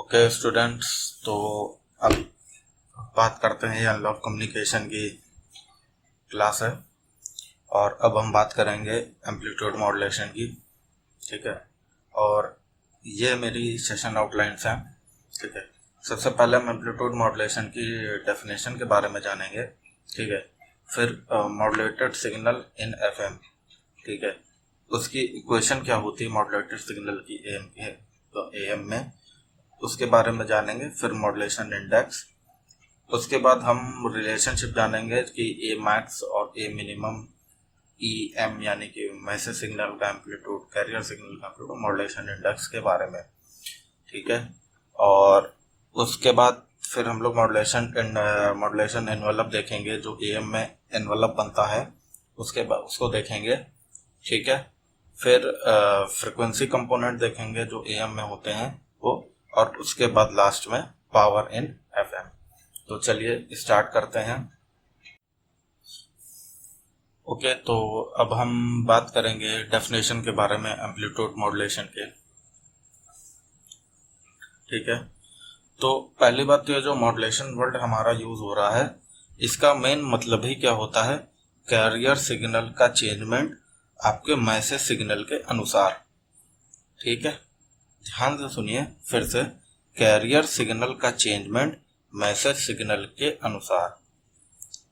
Okay students, तो अब बात करते हैं ये अनलॉक कम्युनिकेशन की क्लास है और अब हम बात करेंगे एम्पलीट्यूड मॉड्यूलेशन की। ठीक है, और ये मेरी सेशन आउटलाइंस हैं। ठीक है, सबसे पहले हम एम्पलीट्यूड मॉड्यूलेशन की डेफिनेशन के बारे में जानेंगे। ठीक है, फिर मॉड्यूलेटेड सिग्नल इन एफएम। ठीक है, उसकी इक्वेशन क्या होती है मॉड्यूलेटेड सिग्नल की एएम में, उसके बारे में जानेंगे। फिर मॉड्यूलेशन इंडेक्स, उसके बाद हम रिलेशनशिप जानेंगे कि ए मैक्स और ए मिनिमम ई एम यानी कि मैसेज सिग्नल का एम्पलीट्यूड, कैरियर सिग्नल का एम्पलीट्यूड, मॉड्यूलेशन इंडेक्स के बारे में। ठीक है, और उसके बाद फिर हम लोग मॉड्यूलेशन एनवेलप देखेंगे, जो ए एम में एनवेलप बनता है उसके बाद उसको देखेंगे। ठीक है, फिर फ्रिक्वेंसी कंपोनेंट देखेंगे जो ए एम में होते हैं वो, और उसके बाद लास्ट में पावर इन एफएम। तो चलिए स्टार्ट करते हैं। ओके, तो अब हम बात करेंगे डेफिनेशन के बारे में एम्पलीट्यूड मॉड्यूलेशन के। ठीक है, तो पहली बात तो ये जो मॉड्यूलेशन वर्ड हमारा यूज हो रहा है, इसका मेन मतलब ही क्या होता है, कैरियर सिग्नल का चेंजमेंट आपके मैसेज सिग्नल के अनुसार। ठीक है, ध्यान से सुनिए फिर से, कैरियर सिग्नल का चेंजमेंट मैसेज सिग्नल के अनुसार।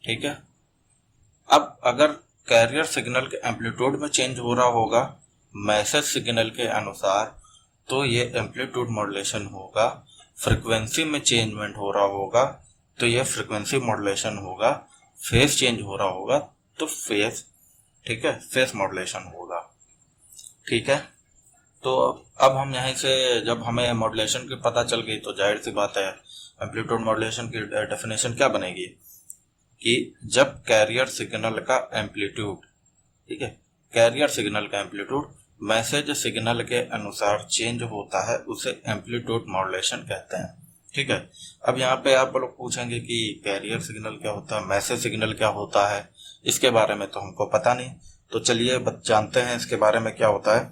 ठीक है, अब अगर कैरियर सिग्नल के एम्पलीट्यूड में चेंज हो रहा होगा मैसेज सिग्नल के अनुसार, तो ये एम्पलीट्यूड मॉड्यूलेशन होगा। फ्रीक्वेंसी में चेंजमेंट हो रहा होगा तो ये फ्रीक्वेंसी मॉड्यूलेशन होगा। फेस चेंज हो रहा होगा तो फेस, ठीक है, फेस मॉड्यूलेशन होगा। ठीक है, तो अब हम यहीं से जब हमें मॉड्यूलेशन की पता चल गई तो जाहिर सी बात है एम्पलीट्यूड मॉड्यूलेशन की डेफिनेशन क्या बनेगी कि जब कैरियर सिग्नल का एम्पलीट्यूड, ठीक है, कैरियर सिग्नल का एम्पलीट्यूड मैसेज सिग्नल के अनुसार चेंज होता है उसे एम्पलीट्यूड मॉड्यूलेशन कहते हैं। ठीक है, अब यहाँ पे आप लोग पूछेंगे कि कैरियर सिग्नल क्या होता है, मैसेज सिग्नल क्या होता है, इसके बारे में तो हमको पता नहीं। तो चलिए जानते हैं इसके बारे में क्या होता है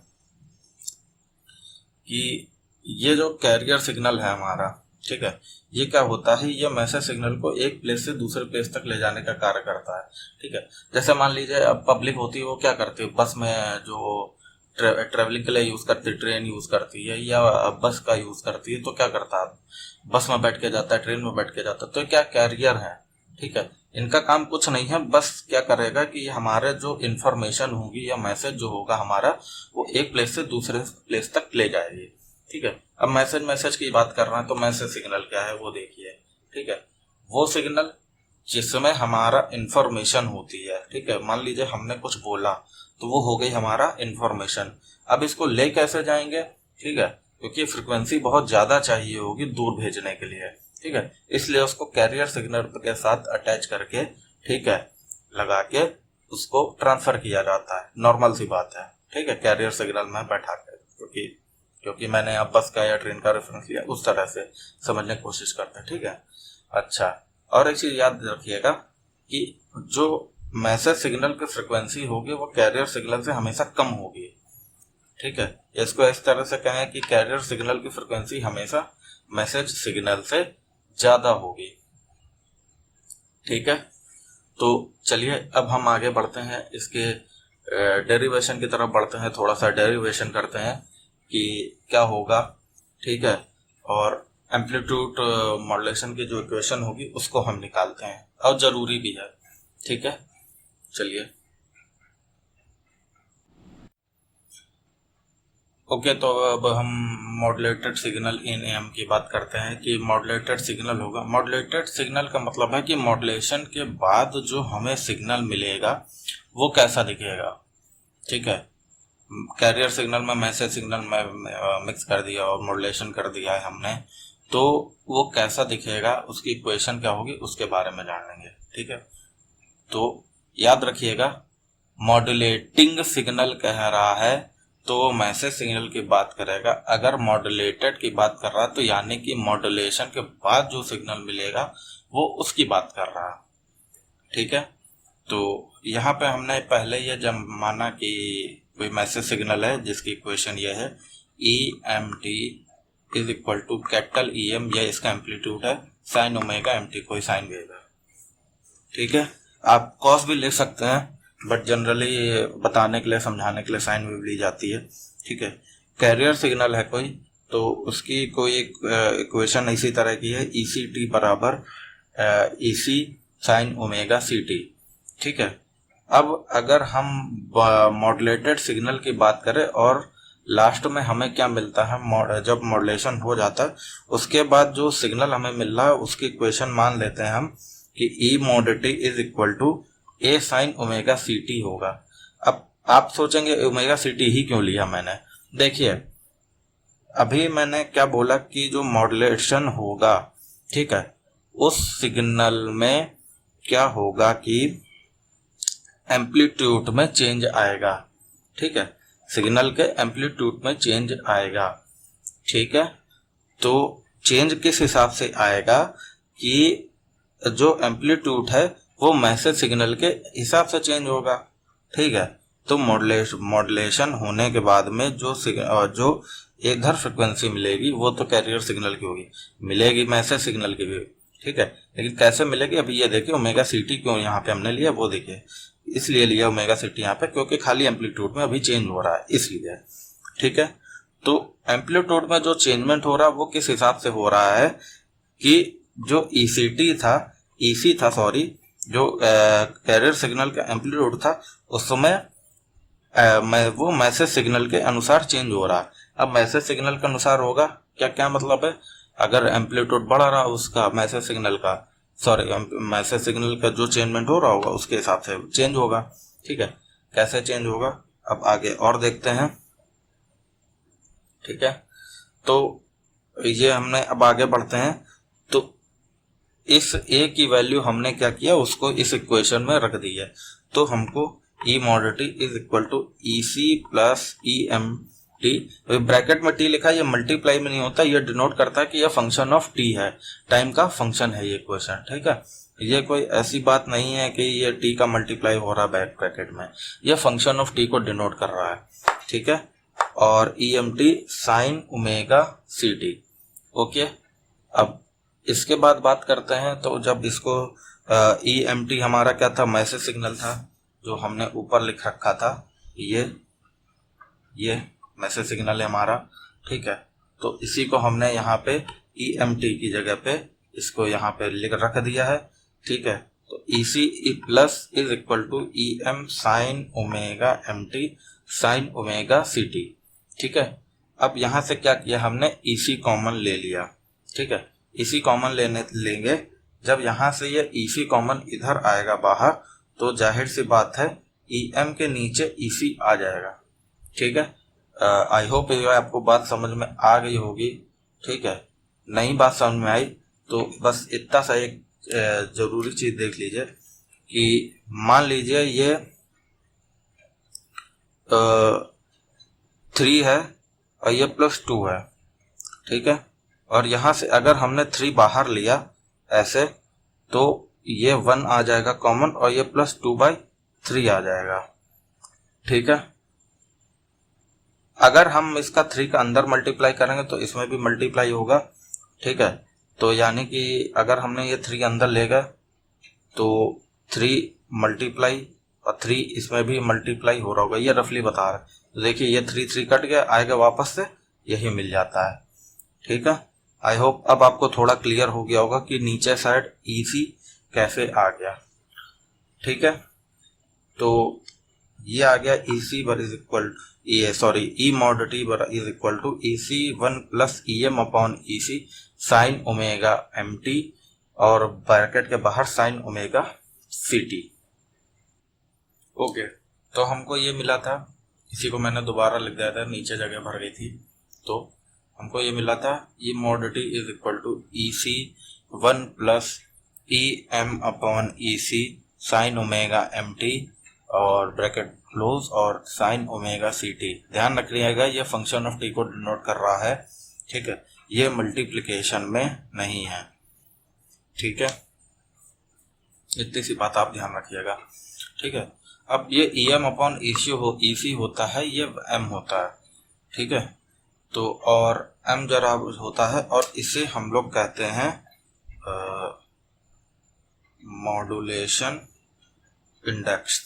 कि ये जो कैरियर सिग्नल है हमारा, ठीक है, ये क्या होता है, ये मैसेज सिग्नल को एक प्लेस से दूसरे प्लेस तक ले जाने का कार्य करता है। ठीक है, जैसे मान लीजिए अब पब्लिक होती है, वो क्या करती है, बस में जो ट्रेवलिंग के लिए यूज करती है, ट्रेन यूज करती है या बस का यूज करती है, तो क्या करता है, बस में बैठ के जाता है, ट्रेन में बैठ के जाता है, तो क्या कैरियर है। ठीक है, इनका काम कुछ नहीं है, बस क्या करेगा कि हमारे जो इंफॉर्मेशन होगी या मैसेज जो होगा हमारा, वो एक प्लेस से दूसरे प्लेस तक ले जाएगी। ठीक है, अब मैसेज की बात कर रहे हैं तो मैसेज सिग्नल क्या है वो देखिए। ठीक है, वो सिग्नल जिसमें हमारा इंफॉर्मेशन होती है। ठीक है, मान लीजिए हमने कुछ बोला तो वो हो गई हमारा इंफॉर्मेशन। अब इसको ले कैसे जाएंगे, ठीक है, क्योंकि फ्रिक्वेंसी बहुत ज्यादा चाहिए होगी दूर भेजने के लिए। ठीक है, इसलिए उसको कैरियर सिग्नल के साथ अटैच करके, ठीक है, लगा के उसको ट्रांसफर किया जाता है। नॉर्मल सी बात है। ठीक है, कैरियर सिग्नल में बैठा कर, क्योंकि मैंने अब बस का या ट्रेन का रेफरेंस लिया, उस तरह से समझने की कोशिश करते हैं। ठीक है, अच्छा, और एक चीज याद रखिएगा कि जो मैसेज सिग्नल की फ्रिक्वेंसी होगी वो कैरियर सिग्नल से हमेशा कम होगी। ठीक है, इसको इस तरह से कहें कि कैरियर सिग्नल की फ्रिक्वेंसी हमेशा मैसेज सिग्नल से ज्यादा होगी। ठीक है, तो चलिए अब हम आगे बढ़ते हैं, इसके डेरिवेशन की तरफ बढ़ते हैं, थोड़ा सा डेरिवेशन करते हैं कि क्या होगा। ठीक है, और एम्पलीट्यूड मॉड्यूलेशन की जो इक्वेशन होगी उसको हम निकालते हैं, और जरूरी भी है। ठीक है, चलिए ओके, तो अब हम मॉड्यूलेटेड सिग्नल इन एम की बात करते हैं कि मॉड्यूलेटेड सिग्नल होगा। मॉड्यूलेटेड सिग्नल का मतलब है कि मॉड्यूलेशन के बाद जो हमें सिग्नल मिलेगा वो कैसा दिखेगा। ठीक है, कैरियर सिग्नल में मैसेज सिग्नल में मिक्स कर दिया और मॉड्यूलेशन कर दिया है हमने, तो वो कैसा दिखेगा, उसकी इक्वेशन क्या होगी, उसके बारे में जान लेंगे। ठीक है, तो याद रखिएगा, मॉड्यूलेटिंग सिग्नल कह रहा है तो मैसेज सिग्नल की बात करेगा। अगर मॉड्यूलेटेड की बात कर रहा है तो यानी कि मॉड्यूलेशन के बाद जो सिग्नल मिलेगा वो उसकी बात कर रहा है। ठीक है, तो यहाँ पे हमने पहले ये जब माना कि कोई मैसेज सिग्नल है जिसकी इक्वेशन ये है E M T is equal to capital E M, यह इसका एम्पलीट्यूड है, साइन ओमेगा एम टी, कोई साइन वेव है। ठीक है, आप कॉस भी ले सकते हैं, बट जनरली बताने के लिए, समझाने के लिए साइन वेव ली जाती है। ठीक है, कैरियर सिग्नल है कोई, तो उसकी कोई एक इक्वेशन इसी तरह की है, ई सी टी बराबर ई C sine omega C T. ठीक है, अब अगर हम मॉड्यूलेटेड सिग्नल की बात करें और लास्ट में हमें क्या मिलता है, जब मॉड्यूलेशन हो जाता है उसके बाद जो सिग्नल हमें मिल रहा है उसकी इक्वेशन मान लेते हैं हम कि E mod T is equal to A sine omega C T होगा। अब आप सोचेंगे ओमेगा सी टी ही क्यों लिया मैंने, देखिए अभी मैंने क्या बोला कि जो मॉड्यूलेशन होगा, ठीक है, उस सिग्नल में क्या होगा कि एम्पलीट्यूड में चेंज आएगा। ठीक है, सिग्नल के एम्पलीट्यूड में चेंज आएगा। ठीक है, तो चेंज किस हिसाब से आएगा कि जो एम्पलीट्यूड है वो मैसेज सिग्नल के हिसाब से चेंज होगा। ठीक है, तो मॉड्यूलेशन होने के बाद में जो इधर फ्रिक्वेंसी मिलेगी वो तो कैरियर सिग्नल की होगी, मिलेगी मैसेज सिग्नल की भी। ठीक है, लेकिन कैसे मिलेगी अभी ये देखिए, ओमेगा सी टी क्यों यहाँ पे हमने लिया वो देखिए, इसलिए लिया ओमेगा सी टी यहाँ पे क्योंकि खाली एम्पलीट्यूड में अभी चेंज हो रहा है इसलिए। ठीक है, तो एम्पलीट्यूड में जो चेंजमेंट हो रहा है वो किस हिसाब से हो रहा है कि जो ईसी था सॉरी, जो कैरियर सिग्नल का एम्पलीट्यूड था उस समय वो मैसेज सिग्नल के अनुसार चेंज हो रहा है। अब मैसेज सिग्नल के अनुसार होगा क्या मतलब है, अगर एम्पलीट्यूड बढ़ रहा है उसका मैसेज सिग्नल का जो चेंजमेंट हो रहा होगा उसके हिसाब से चेंज होगा। ठीक है, कैसे चेंज होगा अब आगे और देखते हैं। ठीक है, तो ये हमने अब आगे बढ़ते हैं, तो इस ए की वैल्यू हमने क्या किया, उसको इस इक्वेशन में रख दी है, तो हमको E mod T is equal to E C plus E M T, bracket में टी लिखा है, ये मल्टीप्लाई में नहीं होता, ये डिनोट करता है कि ये फंक्शन ऑफ टी है, टाइम का फंक्शन है ये इक्वेशन। ठीक है, ये कोई ऐसी बात नहीं है कि ये टी का मल्टीप्लाई हो रहा है बैक ब्रैकेट में, ये फंक्शन ऑफ टी को डिनोट कर रहा है। ठीक है, और E M T sine omega C T. Okay, अब इसके बाद बात करते हैं, तो जब इसको ई एम टी हमारा क्या था, मैसेज सिग्नल था जो हमने ऊपर लिख रखा था, ये मैसेज सिग्नल है हमारा। ठीक है, तो इसी को हमने यहाँ पे ई एम टी की जगह पे इसको यहाँ पे लिख रख दिया है। ठीक है, तो E C plus is equal to E M sine omega M T sine omega C T. ठीक है, अब यहाँ से क्या किया हमने, ई सी कॉमन ले लिया। ठीक है, इसी कॉमन लेंगे, जब यहाँ से ये ई सी कॉमन इधर आएगा बाहर, तो जाहिर सी बात है ई एम के नीचे ई सी आ जाएगा। ठीक है, आई होप ये आपको बात समझ में आ गई होगी। ठीक है, नई बात समझ में आई तो बस इतना सा एक जरूरी चीज देख लीजिए कि मान लीजिए ये 3 है और ये +2 है। ठीक है, और यहाँ से अगर हमने 3 बाहर लिया ऐसे, तो ये 1 आ जाएगा कॉमन और ये +2/3 आ जाएगा। ठीक है, अगर हम इसका 3 का अंदर मल्टीप्लाई करेंगे तो इसमें भी मल्टीप्लाई होगा। ठीक है, तो यानी कि अगर हमने ये 3 अंदर लेगा तो 3 मल्टीप्लाई और 3 इसमें भी मल्टीप्लाई हो रहा होगा, ये रफली बता रहा है। तो देखिए ये 3 कट गया, आएगा वापस से यही मिल जाता है। ठीक है, आई होप अब आपको थोड़ा क्लियर हो गया होगा कि नीचे साइड ई सी कैसे आ गया। ठीक है, तो ये आ गया E C bar is equal E mod T bar is equal to E C 1 plus E M upon E C sine omega M T और ब्रैकेट के बाहर sine omega C T. Okay, तो हमको ये मिला था, इसी को मैंने दोबारा लिख दिया था, नीचे जगह भर गई थी, तो हमको ये मिला था E mod T is equal to E C 1 plus E M upon E C sine omega M T और ब्रैकेट क्लोज और साइन ओमेगा सी टी। ध्यान रखिएगा ये फंक्शन ऑफ टी को डिनोट कर रहा है। ठीक है, ये मल्टीप्लिकेशन में नहीं है। ठीक है, इतनी सी बात आप ध्यान रखिएगा। ठीक है, अब ये ई एम अपॉन ई सी होता है, ये एम होता है। ठीक है, तो और m जरा होता है, और इसे हम लोग कहते हैं मॉड्यूलेशन इंडेक्स।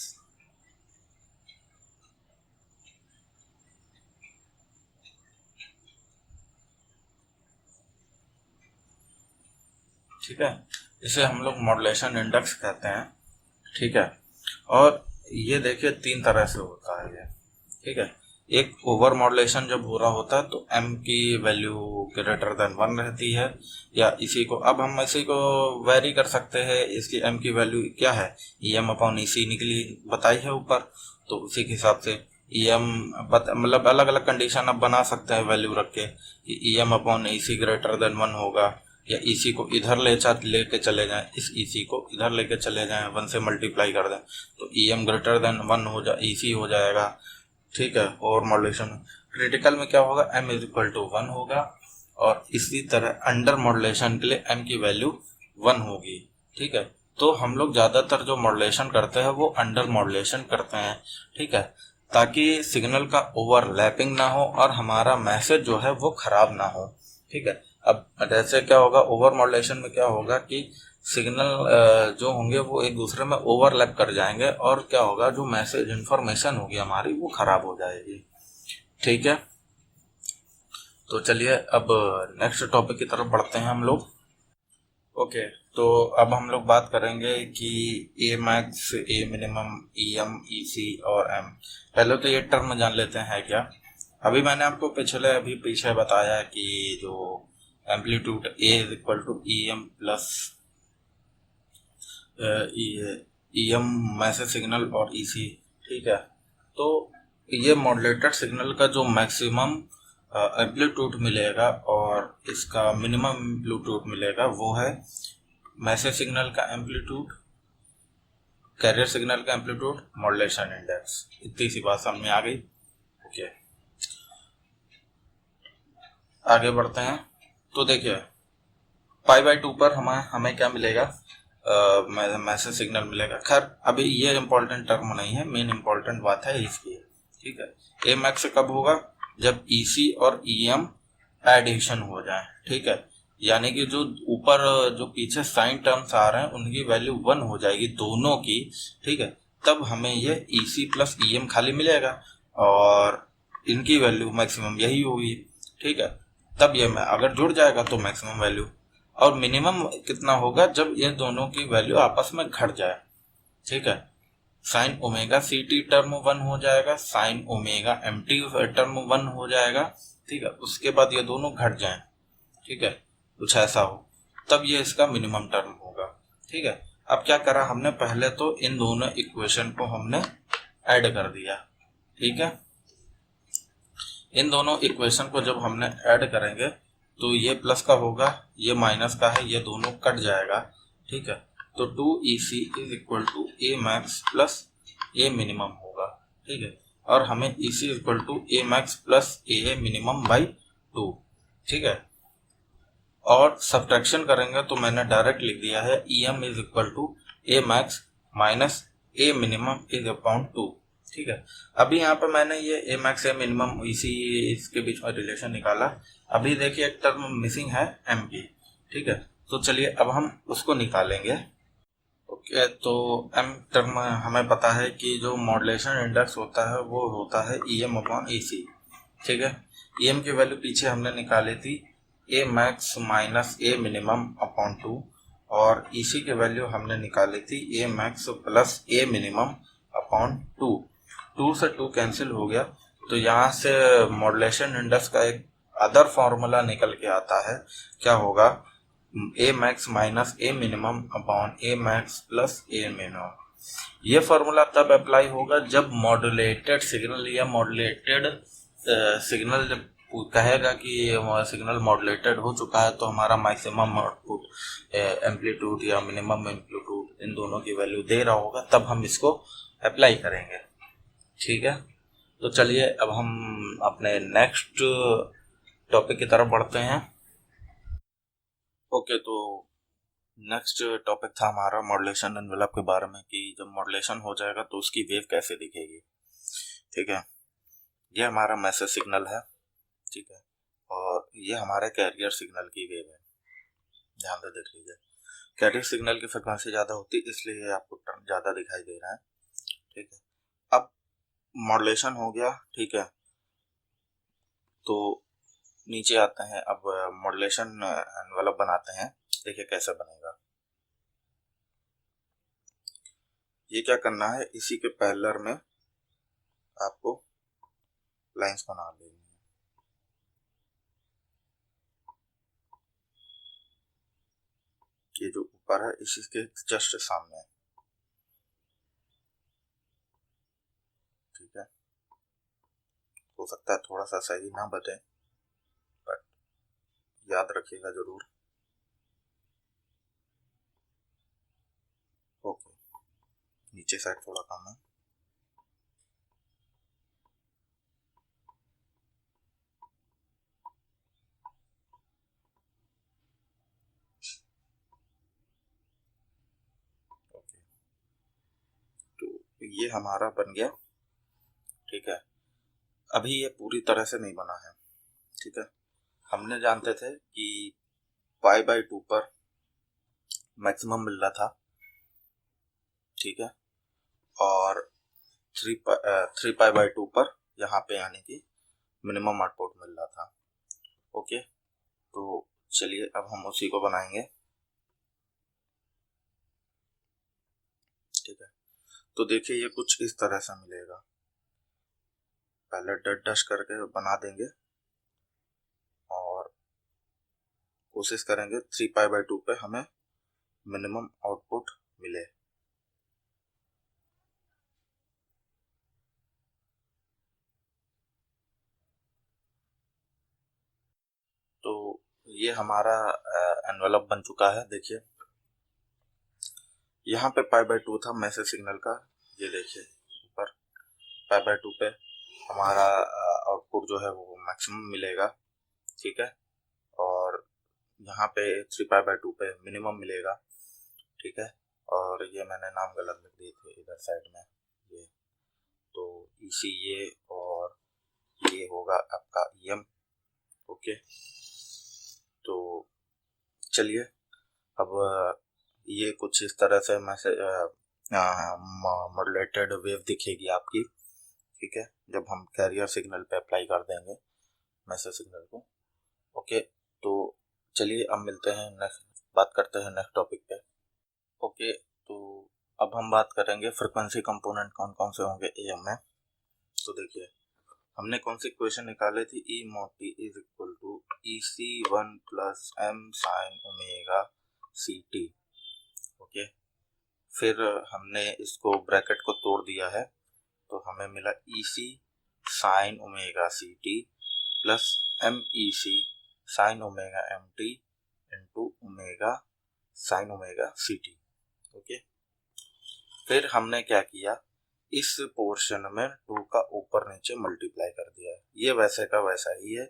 ठीक है, इसे हम लोग मॉड्यूलेशन इंडेक्स कहते हैं। ठीक है, और ये देखिए 3 तरह से होता है ये। ठीक है, एक ओवर मॉड्यूलेशन जब हो रहा होता है तो m की वैल्यू ग्रेटर देन 1 रहती है, या इसी को अब हम इसी को वेरी कर सकते हैं। इसकी m की वैल्यू क्या है, em अपॉन ec निकली बताई है ऊपर, तो उसी के हिसाब से em मतलब अलग अलग कंडीशन अब बना सकते हैं वैल्यू रख के कि em upon ec greater than 1 होगा, या ec को इधर लेके चले जाएं, इस ec को इधर लेके चले जाएं, 1 से मल्टीप्लाई कर दें तो em ग्रेटर देन 1 हो जा ec हो जाएगा। ठीक है, और मॉड्यूलेशन क्रिटिकल में क्या होगा, m इज इक्वल टू 1 होगा, और इसी तरह अंडर मॉड्यूलेशन के लिए m की वैल्यू 1 होगी। ठीक है, तो हम लोग ज़्यादातर जो मॉड्यूलेशन करते हैं वो अंडर मॉड्यूलेशन करते हैं। ठीक है, ताकि सिग्नल का ओवरलैपिंग ना हो और हमारा मैसेज जो है वो खराब ना हो। ठीक है, अब जैसे क्या होगा, ओवर मॉड्यूलेशन में क्या होगा कि सिग्नल जो होंगे वो एक दूसरे में ओवरलैप कर जाएंगे, और क्या होगा, जो मैसेज इन्फॉर्मेशन होगी हमारी वो खराब हो जाएगी। ठीक है, तो चलिए अब नेक्स्ट टॉपिक की तरफ बढ़ते हैं हम लोग। ओके, तो अब हम लोग बात करेंगे कि A max, A minimum, E M, E C और एम। पहले तो ये टर्म जान लेते हैं क्या। अभी मैंने आपको पीछे बताया कि जो amplitude A is equal to E M plus E M message signal और ई सी। ठीक है, तो ये मॉड्यूलेटेड सिग्नल का जो मैक्सिमम एम्पलीट्यूड मिलेगा और इसका मिनिमम एम्पलीट्यूड मिलेगा वो है मैसेज सिग्नल का एम्पलीट्यूड, कैरियर सिग्नल का एम्पलीट्यूड, मॉड्यूलेशन इंडेक्स। इतनी सी बात समझ में आ गई। ओके, आगे बढ़ते हैं। तो देखिए π/2 पर हमें क्या मिलेगा, मैसेज सिग्नल मिलेगा। खैर अभी ये इम्पोर्टेंट टर्म नहीं है, मेन इम्पोर्टेंट बात है इसकी। ठीक है, ए मैक्स कब होगा, जब ई सी और ई एम एडिशन हो जाए। ठीक है, यानी कि जो ऊपर जो पीछे साइन टर्म्स आ रहे हैं उनकी वैल्यू 1 हो जाएगी दोनों की। ठीक है, तब हमें ये ई सी प्लस ई एम खाली मिलेगा और इनकी वैल्यू मैक्सिमम यही होगी। ठीक है, तब ये अगर जुड़ जाएगा तो मैक्सिमम वैल्यू, और मिनिमम कितना होगा जब ये दोनों की वैल्यू आपस में घट जाए। ठीक है, sine omega C T term 1 हो जाएगा, sine omega M T term 1 हो जाएगा। ठीक है, उसके बाद ये दोनों घट जाएं। ठीक है, कुछ ऐसा हो, तब ये इसका मिनिमम टर्म होगा। ठीक है, अब क्या करा हमने, पहले तो इन दोनों इक्वेशन को हमने ऐड कर दिया। ठीक है, इन दोनों इक्वेशन को जब हमने ऐड करेंगे तो ये प्लस का होगा, ये माइनस का है, ये दोनों कट जाएगा। ठीक है, तो 2EC is equal to A max plus A minimum होगा। ठीक है, और हमें EC is equal to A max plus A minimum by 2। ठीक है, और सब्ट्रैक्शन करेंगे तो मैंने डायरेक्ट लिख दिया है EM is equal to A max minus A minimum is upon 2। ठीक है, अभी यहाँ पे मैंने ये ए मैक्स ए मिनिमम इसी इसके बीच में रिलेशन निकाला। अभी देखिए एक टर्म मिसिंग है एम की। ठीक है, तो चलिए अब हम उसको निकालेंगे। ओके, तो एम टर्म हमें पता है कि जो मॉड्यूलेशन इंडेक्स होता है वो होता है ई एम अपॉन ई सी। ठीक है, ई एम की वैल्यू पीछे हमने निकाली थी A max minus A minimum upon 2, और ई सी की वैल्यू हमने निकाली थी A max plus A minimum upon 2। 2 से 2 कैंसिल हो गया, तो यहाँ से मॉड्यूलेशन इंडेक्स का एक अदर फॉर्मूला निकल के आता है। क्या होगा, A max minus A minimum upon A max plus A minimum. ये फॉर्मूला तब अप्लाई होगा जब मॉड्यूलेटेड सिग्नल या मॉड्यूलेटेड सिग्नल जब कहेगा कि सिग्नल मॉड्यूलेटेड हो चुका है तो हमारा मैक्सिमम आउटपुट एम्पलीट्यूड या मिनिमम एम्पलीट्यूड इन दोनों की वैल्यू दे रहा होगा, तब हम इसको अप्लाई करेंगे। ठीक है, तो चलिए अब हम अपने नेक्स्ट टॉपिक की तरफ बढ़ते हैं। ओके, तो नेक्स्ट टॉपिक था हमारा मॉड्यूलेशन एनवेलप के बारे में, कि जब मॉड्यूलेशन हो जाएगा तो उसकी वेव कैसे दिखेगी। ठीक है, ये हमारा मैसेज सिग्नल है। ठीक है, और ये हमारे कैरियर सिग्नल की वेव है, ध्यान से देख लीजिए। कैरियर सिग्नल की फ्रिक्वेंसी ज़्यादा होती है इसलिए आपको टर्म ज़्यादा दिखाई दे रहा है, ठीक है। अब मॉड्यूलेशन हो गया, ठीक है, तो नीचे आते हैं। अब मॉड्यूलेशन एनवेलप बनाते हैं, देखिए कैसे बनेगा। ये क्या करना है, इसी के पैरेलल में आपको लाइंस बना लेनी है। ये जो ऊपर है इसी के जस्ट सामने है, ठीक है। हो सकता है थोड़ा सा सही ना बने, बट याद रखिएगा जरूर। ओके, नीचे साइड थोड़ा कम है। ओके, तो ये हमारा बन गया, ठीक है। अभी ये पूरी तरह से नहीं बना है, ठीक है। हमने जानते थे कि π/2 पर मैक्सिमम मिल रहा था, ठीक है, और 3π/2 पर यहाँ पे यानी कि मिनिमम आउटपुट मिल रहा था। ओके, तो चलिए अब हम उसी को बनाएंगे, ठीक है। तो देखिए ये कुछ इस तरह से मिलेगा, पहले डश करके बना देंगे और कोशिश करेंगे 3π/2 पे हमें मिनिमम आउटपुट मिले। तो ये हमारा एनवेलप बन चुका है, देखिए यहाँ पे π/2 था मैसेज सिग्नल का, ये देखिए ऊपर π/2 पे हमारा आउटपुट जो है वो मैक्सिमम मिलेगा, ठीक है, और यहाँ पे 3π/2 पे मिनिमम मिलेगा, ठीक है। और ये मैंने नाम गलत लिख दिए थे इधर साइड में, ये तो इसी ये और ये होगा आपका EM। ओके, तो चलिए अब ये कुछ इस तरह से मैसेज मॉड्यूलेटेड वेव दिखेगी आपकी, ठीक है, जब हम कैरियर सिग्नल पे अप्लाई कर देंगे मैसेज सिग्नल को। ओके, तो चलिए अब मिलते हैं नेक्स्ट, बात करते हैं नेक्स्ट टॉपिक पे। ओके, तो अब हम बात करेंगे फ्रिक्वेंसी कंपोनेंट कौन कौन से होंगे AM में। तो देखिए हमने कौन सी इक्वेशन निकाले थी, E mod t is equal to EC1 plus M sin omega CT। Okay, फिर हमने इसको ब्रैकेट को तोड़ दिया है तो हमें मिला EC sin omega CT plus MEC sin omega MT into omega sin omega CT। Okay, फिर हमने क्या किया, इस पोर्शन में 2 का ऊपर नीचे मल्टीप्लाई कर दिया है, ये वैसे का वैसा ही है,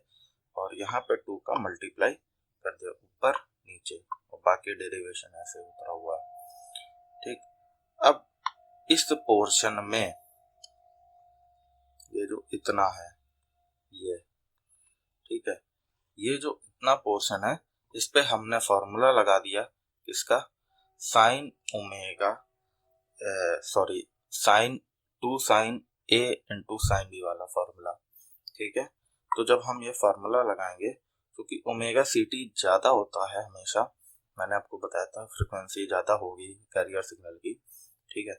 और यहाँ पे 2 का मल्टीप्लाई कर दिया ऊपर नीचे, और बाकी डेरिवेशन ऐसे उतरा हुआ है, ठीक। अब इस पोर्शन में ये जो इतना है ये, ठीक है, ये जो इतना पोर्शन है इस पे हमने फॉर्मूला लगा दिया, इसका sine omega sorry sine 2 sine A into sine B वाला फॉर्मूला, ठीक है। तो जब हम ये फार्मूला लगाएंगे, क्योंकि ओमेगा CT ज़्यादा होता है हमेशा, मैंने आपको बताया था फ्रिक्वेंसी ज़्यादा होगी कैरियर सिग्नल की, ठीक है,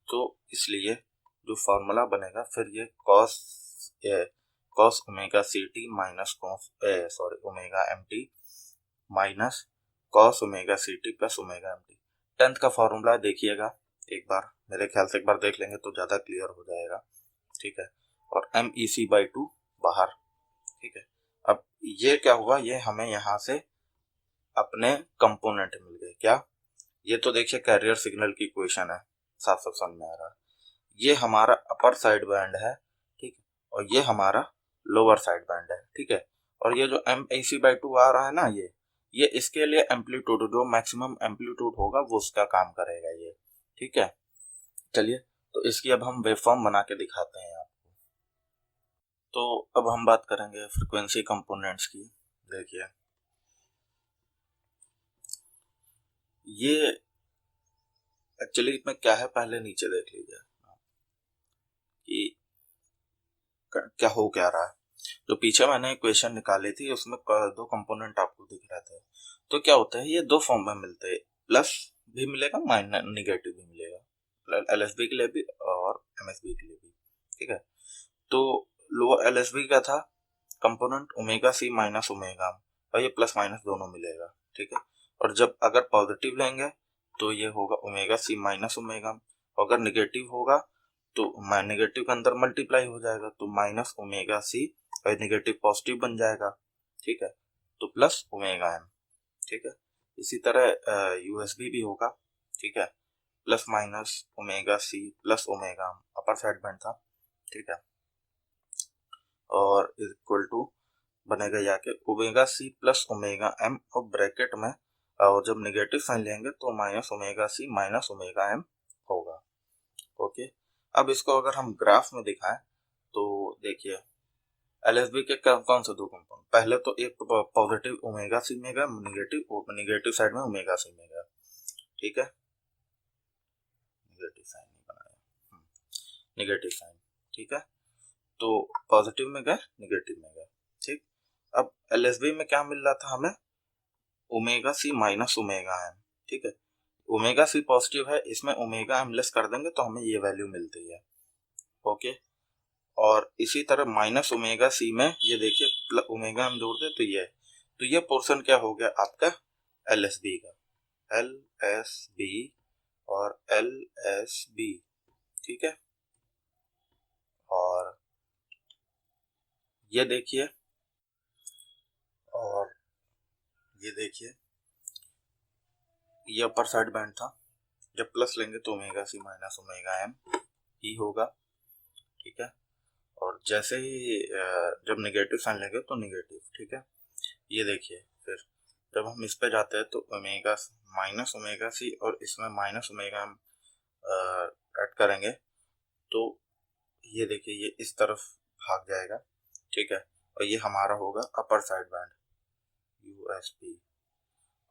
तो इसलिए जो फार्मूला बनेगा फिर ये cos omega CT minus omega MT minus cos omega CT plus omega MT। 10th का फॉर्मूला देखिएगा एक बार, मेरे ख्याल से एक बार देख लेंगे तो ज़्यादा क्लियर हो जाएगा, ठीक है, और MEC/2 बाहर, ठीक है। अब ये क्या हुआ, ये हमें यहाँ से अपने कंपोनेंट मिल गए, क्या, ये तो देखिए कैरियर सिग्नल की इक्वेशन है, साफ साफ समझ में आ रहा है, ये हमारा अपर साइड बैंड है, ठीक है, और ये हमारा लोअर साइड बैंड है, ठीक है, और ये जो MEC/2 आ रहा है ना, ये इसके लिए एम्पलीट्यूड, जो मैक्सिमम एम्पलीट्यूड होगा वो उसका काम करेगा ये, ठीक है। चलिए तो इसकी अब हम वेवफॉर्म बना के दिखाते हैं आपको। तो अब हम बात करेंगे फ्रीक्वेंसी कंपोनेंट्स की। देखिए ये एक्चुअली इसमें क्या है, पहले नीचे देख लीजिए कि क्या हो क्या रहा है। जो पीछे मैंने क्वेश्चन निकाली थी उसमें दो कंपोनेंट आपको दिख रहे थे। तो क्या होता है, ये दो फॉर्म में मिलते हैं, प्लस भी मिलेगा माइनस निगेटिव भी मिलेगा, एलएसबी के लिए भी और एमएसबी के लिए भी। ठीक है, तो लोअर एलएसबी का था component omega C minus omega, और ये प्लस माइनस दोनों मिलेगा। ठीक है, और जब अगर पॉजिटिव लेंगे तो ये होगा ओमेगा सी माइनस ओमेगा, अगर निगेटिव होगा तो नेगेटिव के अंदर मल्टीप्लाई हो जाएगा तो माइनस ओमेगा सी, और नेगेटिव पॉजिटिव बन जाएगा। ठीक है, तो प्लस ओमेगा एम। ठीक है, इसी तरह यूएसबी भी होगा। ठीक है, plus minus omega C plus omega M, upper side band था। ठीक है, और इक्वल टू बनेगा जाके omega C plus omega M, और ब्रैकेट में और जब नेगेटिव साइन लेंगे तो minus omega C minus omega M होगा। ओके, अब इसको अगर हम ग्राफ में दिखाएं तो देखिए एलएसबी के कौन से दो कंपाउंड, पहले तो एक पॉजिटिव ओमेगा सी में गया, निगेटिव साइड में ओमेगा सी में गया। ठीक है, निगेटिव साइन नहीं बनाया, निगेटिव साइन। ठीक है, तो पॉजिटिव में गए निगेटिव में गए। ठीक, अब एलएसबी में क्या मिल रहा था हमें, omega C minus omega M. ठीक है, ओमेगा सी पॉजिटिव है, इसमें ओमेगा एम लेस कर देंगे तो हमें ये वैल्यू मिलती है। ओके, और इसी तरह माइनस ओमेगा सी में ये देखिए ओमेगा एम जोड़ दे तो ये पोर्शन क्या हो गया आपका एलएसबी का, एलएसबी और एलएसबी। ठीक है, और ये देखिए, और ये देखिए ये अपर साइड बैंड था, जब प्लस लेंगे तो omega C minus omega M ही होगा। ठीक है, और जैसे ही जब नेगेटिव साइन लेंगे तो नेगेटिव। ठीक है, ये देखिए फिर जब हम इस पे जाते हैं तो ओमेगा माइनस ओमेगा सी और इसमें माइनस ओमेगा एम ऐड करेंगे तो ये देखिए ये इस तरफ भाग जाएगा। ठीक है, और ये हमारा होगा अपर साइड बैंड यूएसबी,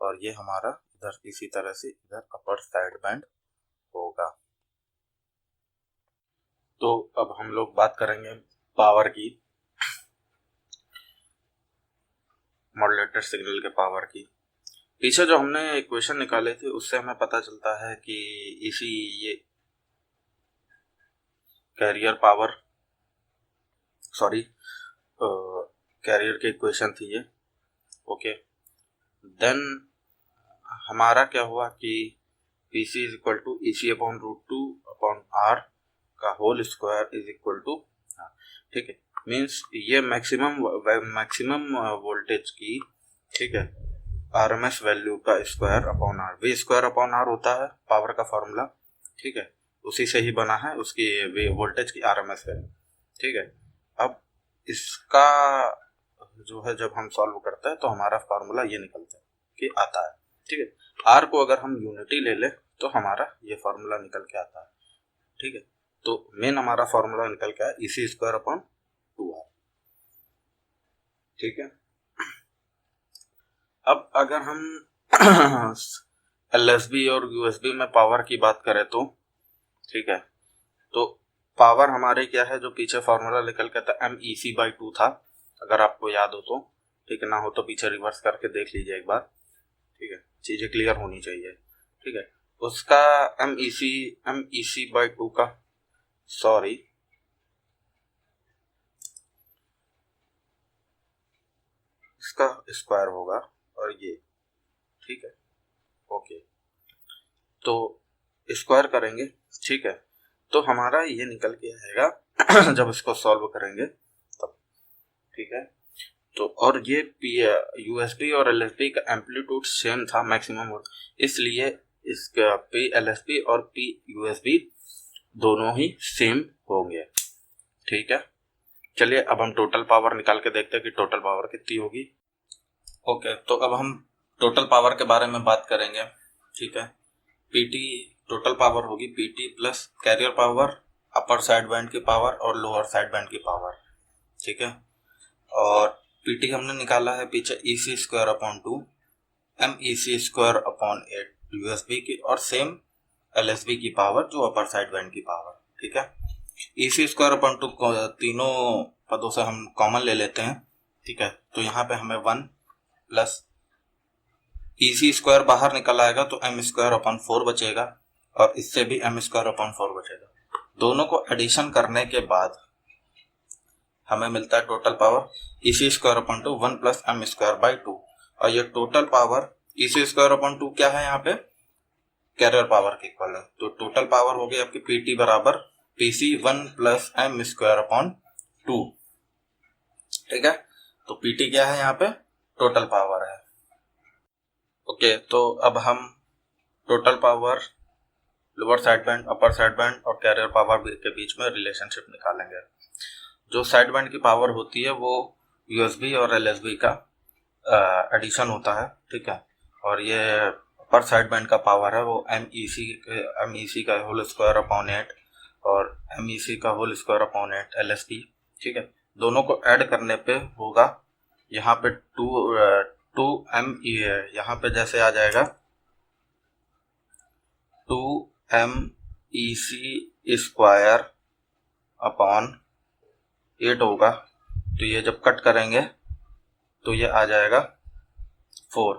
और ये हमारा इधर इसी तरह से इधर अपर साइड बैंड होगा। तो अब हम लोग बात करेंगे पावर की, मॉड्यूलेटेड सिग्नल के पावर की। पीछे जो हमने इक्वेशन निकाले थे उससे हमें पता चलता है कि इसी ये कैरियर पावर, सॉरी कैरियर की इक्वेशन थी ये। ओके, देन हमारा क्या हुआ कि P C is equal to E C upon root two upon R का whole square is equal to, ठीक है, मीन्स ये मैक्सिमम वोल्टेज की, ठीक है, आरएमएस वैल्यू का square upon R, V square upon R होता है पावर का फॉर्मूला। ठीक है, उसी से ही बना है उसकी वोल्टेज की आरएमएस वैल्यू। ठीक है, अब इसका जो है जब हम सॉल्व करते हैं तो हमारा फॉर्मूला ये निकलता है कि आता है। ठीक है, आर को अगर हम यूनिटी ले लें तो हमारा ये फॉर्मूला निकल के आता है। ठीक है, तो मेन हमारा फॉर्मूला निकल के आया इसी स्क्वायर अपॉन 2r। ठीक है, अब अगर हम एलएसबी और यूएसबी में पावर की बात करें तो, ठीक है, तो पावर हमारे क्या है, जो पीछे फॉर्मूला निकल के था MEC/2 था, अगर आपको याद हो तो। ठीक है, ना हो तो पीछे रिवर्स करके देख लीजिए एक बार। ठीक है, चीजें क्लियर होनी चाहिए। ठीक है, उसका MEC/2 का, सॉरी, इसका स्क्वायर होगा और ये, ठीक है, ओके, तो स्क्वायर करेंगे। ठीक है, तो हमारा ये निकल के आएगा जब इसको सॉल्व करेंगे तब। ठीक है, तो और ये यूएसबी और एलएसबी का एम्पलीट्यूड सेम था मैक्सिमम, इसलिए इसका पी एलएसबी और पी यूएसबी दोनों ही सेम होंगे। ठीक है, चलिए अब हम टोटल पावर निकाल के देखते हैं कि टोटल पावर कितनी होगी। ओके, तो अब हम टोटल पावर के बारे में बात करेंगे। ठीक है, पीटी टोटल पावर होगी PT plus carrier power, upper side band की पावर और लोअर साइड बैंड की पावर। ठीक है। और पीटी हमने निकाला है पीछे EC²/2 MEC²/8 USB की और सेम LSB की पावर जो अपर साइड बैंड की पावर, ठीक है। EC²/2 को तीनों पदों से हम कॉमन ले लेते हैं, ठीक है। तो यहाँ पे हमें 1 प्लस EC² बाहर निकल आएगा तो M²/4 बचेगा और इससे भी M²/4 बचेगा। दोनों को एडिशन करने के बाद हमें मिलता है total power EC²/2 1 plus M²/2 और ये टोटल पावर EC²/2 क्या है यहाँ पे कैरियर पावर के इक्वल है। तो टोटल पावर हो गई आपकी PT बराबर PC 1 प्लस M²/2, ठीक है। तो PT क्या है यहाँ पे टोटल पावर है। ओके, तो अब हम total power, lower side band, अपर साइड बैंड और कैरियर पावर के बीच में रिलेशनशिप निकालेंगे। जो साइड बैंड की पावर होती है वो USB और LSB का एडिशन होता है, ठीक है। और ये अपर साइड बैंड का पावर है वो MEC का होल स्क्वायर/8 और MEC का होल स्क्वायर/8 LSB, ठीक है। दोनों को ऐड करने पे होगा यहाँ पे 2ME है, यहाँ पे जैसे आ जाएगा 2MEC² होगा। तो ये जब कट करेंगे तो ये आ जाएगा 4,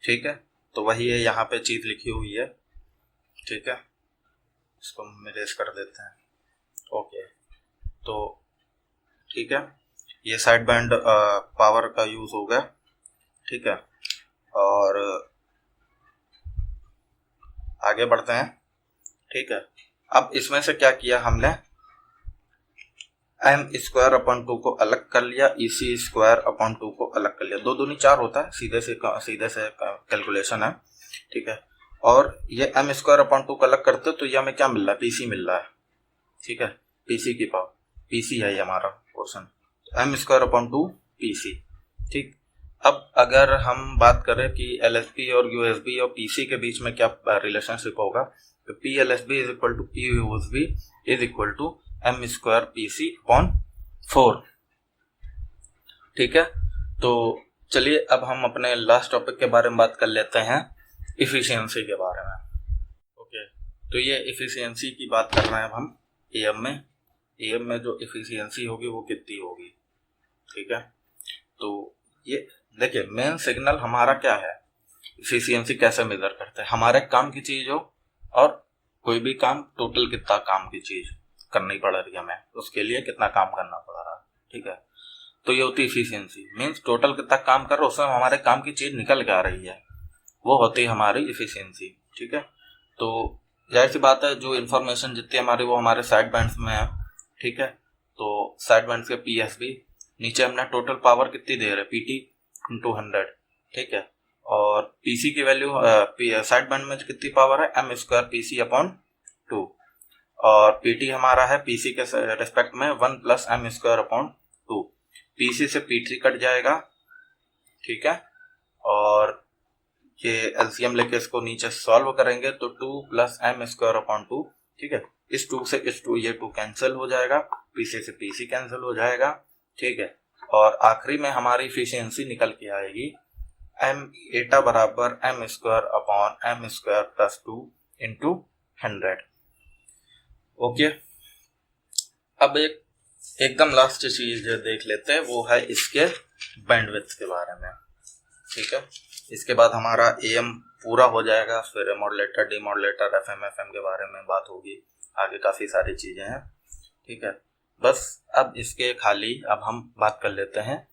ठीक है। तो वही है यहाँ पे चीज लिखी हुई है, ठीक है। इसको हम इरेज कर देते हैं। ओके, तो ठीक है, ये साइड बैंड पावर का यूज हो गया, ठीक है। और आगे बढ़ते हैं, ठीक है। अब इसमें से क्या किया हमने, M²/2 को अलग कर लिया, EC²/2 को अलग कर लिया। 2 दूनी 4 होता है, सीधे से कैलकुलेशन है, ठीक है। और ये M²/2 को अलग करते तो ये हमें क्या मिल रहा है, PC मिल रहा है, ठीक है। PC की पावर, PC है ये हमारा पोर्शन, M²/2 PC, ठीक। अब अगर हम बात करें कि LSB और USB और PC के बीच में क्या रिलेशनशिप होगा, तो PLSB = PUSB = M²PC/4, ठीक है। तो चलिए अब हम अपने लास्ट टॉपिक के बारे में बात कर लेते हैं, इफिशियंसी के बारे में। ओके, तो ये इफिशियंसी की बात कर रहे हैं अब हम AM में जो इफिशियंसी होगी वो कितनी होगी, ठीक है। तो ये देखिए, मेन सिग्नल हमारा क्या है, इफिशियंसी कैसे मेजर करते हैं, हमारे काम की चीज हो और कोई भी काम, टोटल कितना काम की चीज करनी पड़ रही है हमें, उसके लिए कितना काम करना पड़ रहा है, ठीक है। तो ये होती है इफिशियंसी, मीन्स टोटल कितना काम कर रहे हो उसमें हमारे काम की चीज निकल के आ रही है, वो होती है हमारी इफिशियंसी, ठीक है। तो जाहिर सी बात है, जो इन्फॉर्मेशन जितनी हमारी वो हमारे साइड बैंड्स में है, ठीक है। तो साइड बैंड्स के PSB, नीचे हमने टोटल पावर कितनी दे रहे, PT × 100, ठीक है। और PC की वैल्यू साइड बैंड में कितनी पावर है, M²PC/2 और PT हमारा है PC के रेस्पेक्ट में 1 प्लस M²/2। PC से P3 कट जाएगा, ठीक है। और ये LCM लेके इसको नीचे सॉल्व करेंगे तो 2 प्लस M²/2, ठीक है। इस 2 से इस 2 ये 2 कैंसिल हो जाएगा, PC से PC कैंसिल हो जाएगा, ठीक है। और आखिरी में हमारी इफिशियंसी निकल के आएगी M बराबर M²/M² + 2 × 100। ओके, अब एकदम लास्ट चीज देख लेते हैं, वो है इसके बैंडविड्थ के बारे में, ठीक है। इसके बाद हमारा AM पूरा हो जाएगा, फिर मॉड्यूलेटर, डीमॉड्यूलेटर, FM के बारे में बात होगी, आगे काफी सारी चीजें हैं, ठीक है। बस अब इसके खाली अब हम बात कर लेते हैं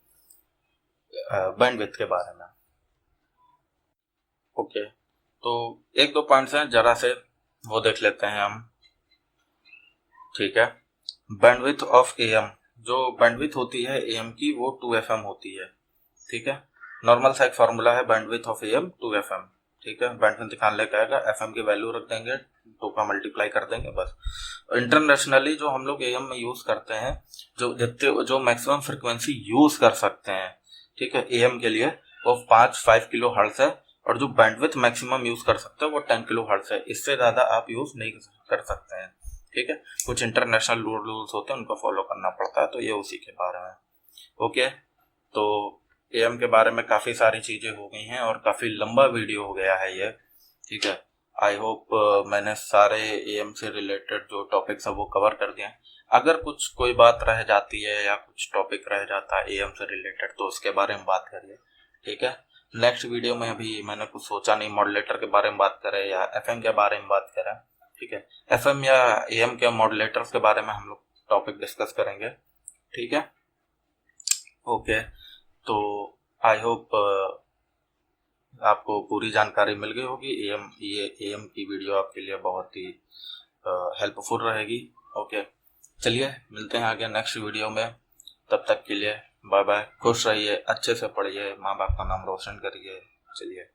बैंडविड्थ के बारे में। ओके, तो 1-2 पॉइंट्स हैं, जरा से वो देख लेते हैं हम, ठीक है। बैंडविड्थ ऑफ AM, जो बैंडविड्थ होती है AM की वो 2FM होती है, ठीक है। नॉर्मल सा एक फॉर्मूला है बैंडविड्थ ऑफ AM 2FM, ठीक है। बैंडविड्थ दिखाने का आएगा, FM की वैल्यू रख देंगे, 2 का मल्टीप्लाई कर देंगे, बस। इंटरनेशनली जो हम लोग AM में यूज करते हैं, जो मैक्सिमम फ्रिक्वेंसी यूज कर सकते हैं, ठीक है, AM के लिए वो 5 किलोहर्ट्ज है, और जो बैंडविड्थ मैक्सिमम यूज कर सकते हैं वो 10 किलोहर्ट्ज है, इससे ज्यादा आप यूज नहीं कर सकते हैं, ठीक है, कुछ इंटरनेशनल रूल्स होते हैं उनको फॉलो करना पड़ता है, तो ये उसी के बारे में। ओके, तो एएम के बारे में काफ़ी सारी चीज़ें हो गई हैं और काफ़ी लंबा वीडियो हो गया है ये, ठीक है। आई होप मैंने सारे एएम से रिलेटेड जो टॉपिक्स है वो कवर कर दिए हैं। अगर कुछ कोई बात रह जाती है या कुछ टॉपिक रह जाता है एएम से रिलेटेड तो उसके बारे में बात करिए, ठीक है। नेक्स्ट वीडियो में अभी मैंने कुछ सोचा नहीं, मॉडुलेटर के बारे में बात करें या एफएम के बारे में बात करें, ठीक है। एफएम या एएम के मॉडुलेटर्स के बारे में हम लोग टॉपिक डिस्कस करेंगे, ठीक है। ओके, तो आई होप आपको पूरी जानकारी मिल गई होगी। ये एएम की वीडियो आपके लिए बहुत ही हेल्पफुल रहेगी। ओके, चलिए मिलते हैं आगे नेक्स्ट वीडियो में, तब तक के लिए बाय बाय। खुश रहिए, अच्छे से पढ़िए, माँ बाप का नाम रोशन करिए। चलिए।